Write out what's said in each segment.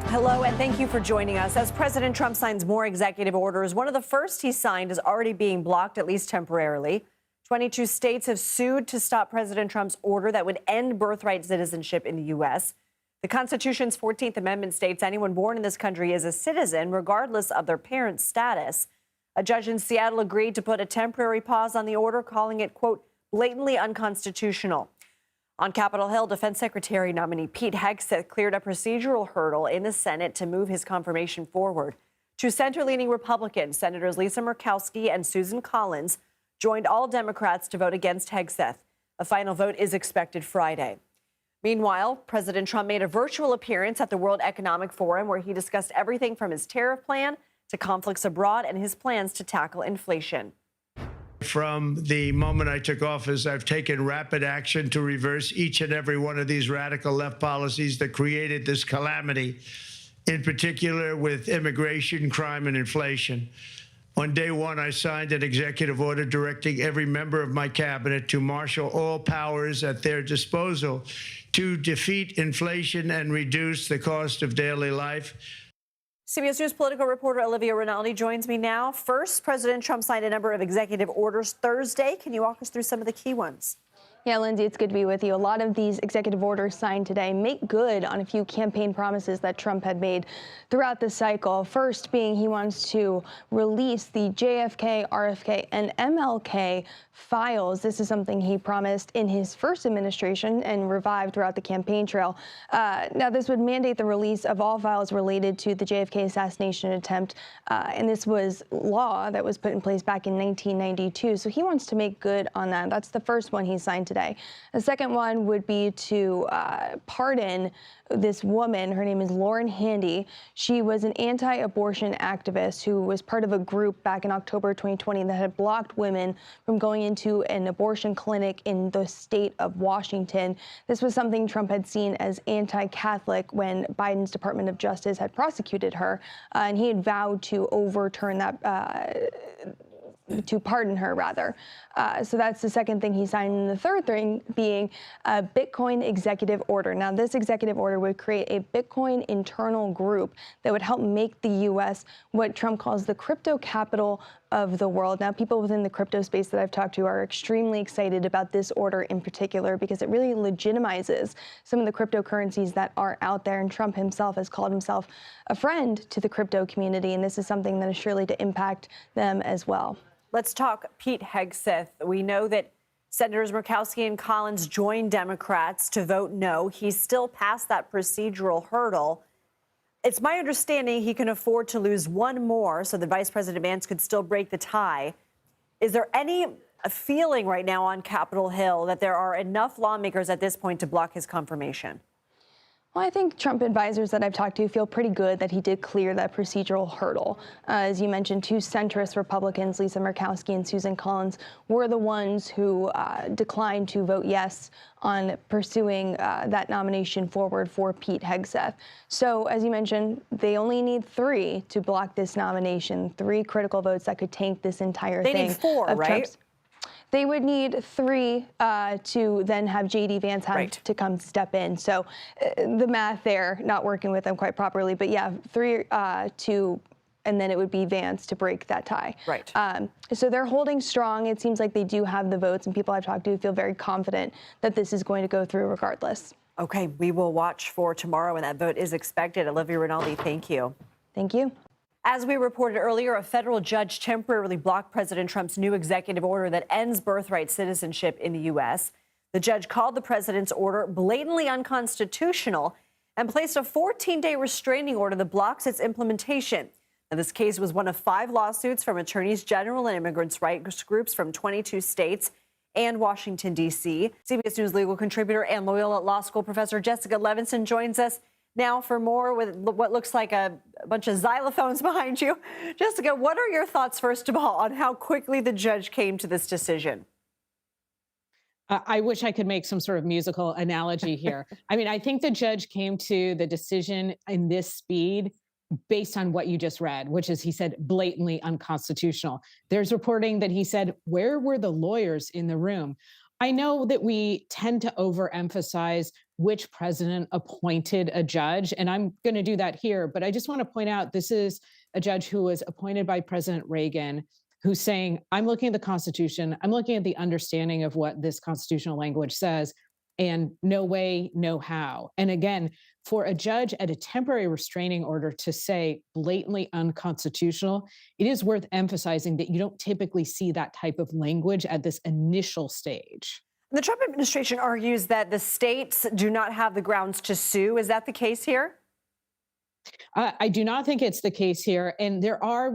Hello, and thank you for joining us. As President Trump signs more executive orders, one of the first he signed is already being blocked, at least temporarily. 22 states have sued to stop President Trump's order that would end birthright citizenship in the U.S. The Constitution's 14th Amendment states anyone born in this country is a citizen, regardless of their parents' status. A judge in Seattle agreed to put a temporary pause on the order, calling it, quote, blatantly unconstitutional. On Capitol Hill, Defense Secretary nominee Pete Hegseth cleared a procedural hurdle in the Senate to move his confirmation forward. Two center-leaning Republicans, Senators Lisa Murkowski and Susan Collins, joined all Democrats to vote against Hegseth. A final vote is expected Friday. Meanwhile, President Trump made a virtual appearance at the World Economic Forum where he discussed everything from his tariff plan to conflicts abroad and his plans to tackle inflation. From the moment I took office, I've taken rapid action to reverse each and every one of these radical left policies that created this calamity, in particular with immigration, crime, and inflation. On day one, I signed an executive order directing every member of my cabinet to marshal all powers at their disposal to defeat inflation and reduce the cost of daily life. CBS News political reporter Olivia Rinaldi joins me now. First, President Trump signed a number of executive orders Thursday. Can you walk us through some of the key ones? Yeah, Lindsay, it's good to be with you. A lot of these executive orders signed today make good on a few campaign promises that Trump had made throughout the cycle. First being he wants to release the JFK, RFK, and MLK files. This is something he promised in his first administration and revived throughout the campaign trail. Now, this would mandate the release of all files related to the JFK assassination attempt, and this was law that was put in place back in 1992. So he wants to make good on that. That's the first one he signed today. The second one would be to pardon this woman. Her name is Lauren Handy. She was an anti-abortion activist who was part of a group back in October 2020 that had blocked women from going into an abortion clinic in the state of Washington. This was something Trump had seen as anti-Catholic when Biden's Department of Justice had prosecuted her, and he had vowed to overturn that, to pardon her, rather. So that's the second thing he signed. And the third thing being a Bitcoin executive order. Now, this executive order would create a Bitcoin internal group that would help make the U.S. what Trump calls the crypto capital of the world. Now, people within the crypto space that I've talked to are extremely excited about this order in particular because it really legitimizes some of the cryptocurrencies that are out there. And Trump himself has called himself a friend to the crypto community. And this is something that is surely to impact them as well. Let's talk Pete Hegseth. We know that Senators Murkowski and Collins joined Democrats to vote no. He's still past that procedural hurdle. It's my understanding he can afford to lose one more so that Vice President Vance could still break the tie. Is there any feeling right now on Capitol Hill that there are enough lawmakers at this point to block his confirmation? Well, I think Trump advisors that I've talked to feel pretty good that he did clear that procedural hurdle. As you mentioned, two centrist Republicans, Lisa Murkowski and Susan Collins, were the ones who declined to vote yes on pursuing that nomination forward for Pete Hegseth. So, as you mentioned, they only need 3 to block this nomination, 3 critical votes that could tank this entire thing. They need 4, right? Trump's. They would need 3 to then have J.D. Vance have to come step in. So the math there, not working with them quite properly. But yeah, 3 to, and then it would be Vance to break that tie. Right. So they're holding strong. It seems like they do have the votes, and people I've talked to feel very confident that this is going to go through regardless. Okay, we will watch for tomorrow when that vote is expected. Olivia Rinaldi, thank you. Thank you. As we reported earlier, a federal judge temporarily blocked President Trump's new executive order that ends birthright citizenship in the U.S. The judge called the president's order blatantly unconstitutional and placed a 14-day restraining order that blocks its implementation. Now, this case was one of 5 lawsuits from attorneys general and immigrants' rights groups from 22 states and Washington, D.C. CBS News legal contributor and Loyola Law School professor Jessica Levinson joins us now for more with what looks like a bunch of xylophones behind you. Jessica, what are your thoughts, first of all, on how quickly the judge came to this decision? I wish I could make some sort of musical analogy here. I mean, I think the judge came to the decision in this speed based on what you just read, which is he said blatantly unconstitutional. There's reporting that he said, where were the lawyers in the room? I know that we tend to overemphasize which president appointed a judge, and I'm going to do that here. But I just want to point out this is a judge who was appointed by President Reagan, who's saying, I'm looking at the Constitution, I'm looking at the understanding of what this constitutional language says, and no way, no how. And again, for a judge at a temporary restraining order to say blatantly unconstitutional, it is worth emphasizing that you don't typically see that type of language at this initial stage. The Trump administration argues that the states do not have the grounds to sue. Is that the case here? I do not think it's the case here. And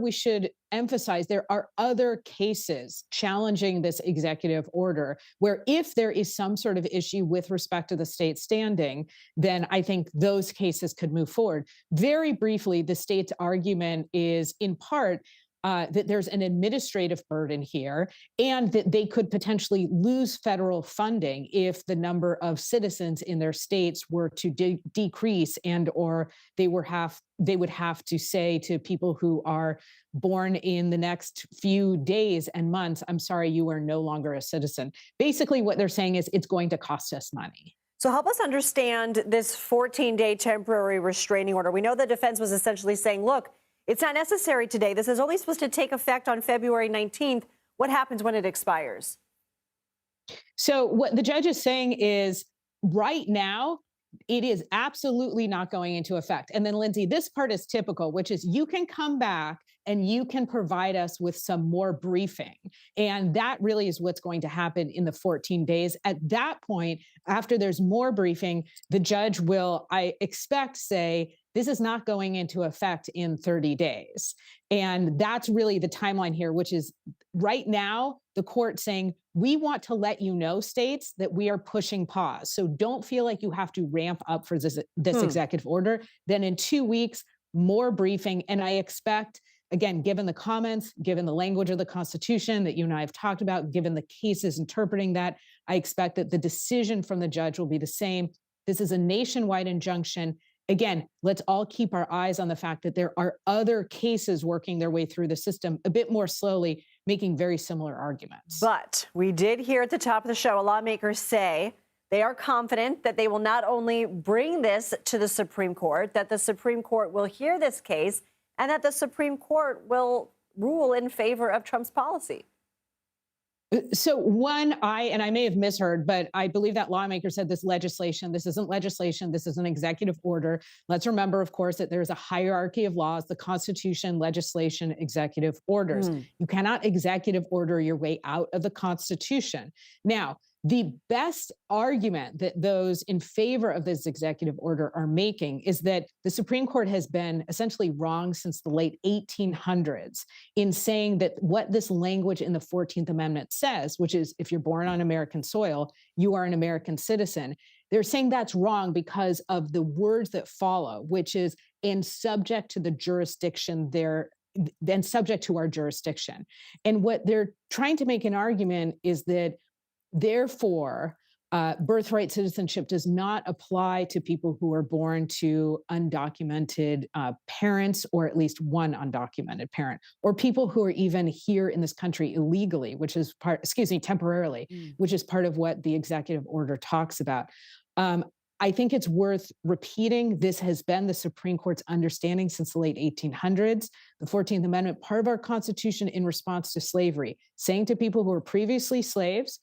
we should emphasize, there are other cases challenging this executive order where if there is some sort of issue with respect to the state standing, then I think those cases could move forward. Very briefly, the state's argument is in part that there's an administrative burden here and that they could potentially lose federal funding if the number of citizens in their states were to decrease and or they would have to say to people who are born in the next few days and months, I'm sorry, you are no longer a citizen. Basically, what they're saying is it's going to cost us money. So help us understand this 14-day temporary restraining order. We know the defense was essentially saying, look, it's not necessary today. This is only supposed to take effect on February 19th. What happens when it expires? So what the judge is saying is right now, it is absolutely not going into effect. And then, Lindsay, this part is typical, which is you can come back and you can provide us with some more briefing. And that really is what's going to happen in the 14 days. At that point, after there's more briefing, the judge will, I expect, say, this is not going into effect in 30 days. And that's really the timeline here, which is right now, the court saying, we want to let you know, states, that we are pushing pause. So don't feel like you have to ramp up for this executive order. Then in 2 weeks, more briefing. And I expect, again, given the comments, given the language of the Constitution that you and I have talked about, given the cases interpreting that, I expect that the decision from the judge will be the same. This is a nationwide injunction. Again, let's all keep our eyes on the fact that there are other cases working their way through the system a bit more slowly, making very similar arguments. But we did hear at the top of the show, lawmakers say they are confident that they will not only bring this to the Supreme Court, that the Supreme Court will hear this case, and that the Supreme Court will rule in favor of Trump's policy. So I may have misheard, but I believe that lawmaker said this isn't legislation, this is an executive order. Let's remember, of course, that there's a hierarchy of laws, the Constitution, legislation, executive orders. You cannot executive order your way out of the Constitution. Now, the best argument that those in favor of this executive order are making is that the Supreme Court has been essentially wrong since the late 1800s in saying that what this language in the 14th Amendment says, which is if you're born on American soil, you are an American citizen. They're saying that's wrong because of the words that follow, which is and subject to the jurisdiction then subject to our jurisdiction. And what they're trying to make an argument is that therefore, birthright citizenship does not apply to people who are born to undocumented parents, or at least one undocumented parent, or people who are even here in this country illegally, temporarily, which is part of what the executive order talks about. I think it's worth repeating. This has been the Supreme Court's understanding since the late 1800s. The 14th Amendment, part of our Constitution in response to slavery, saying to people who were previously slaves,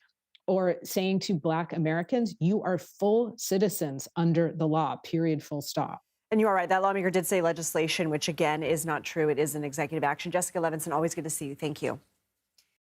or saying to Black Americans, you are full citizens under the law, period, full stop. And you are right. That lawmaker did say legislation, which again is not true. It is an executive action. Jessica Levinson, always good to see you. Thank you.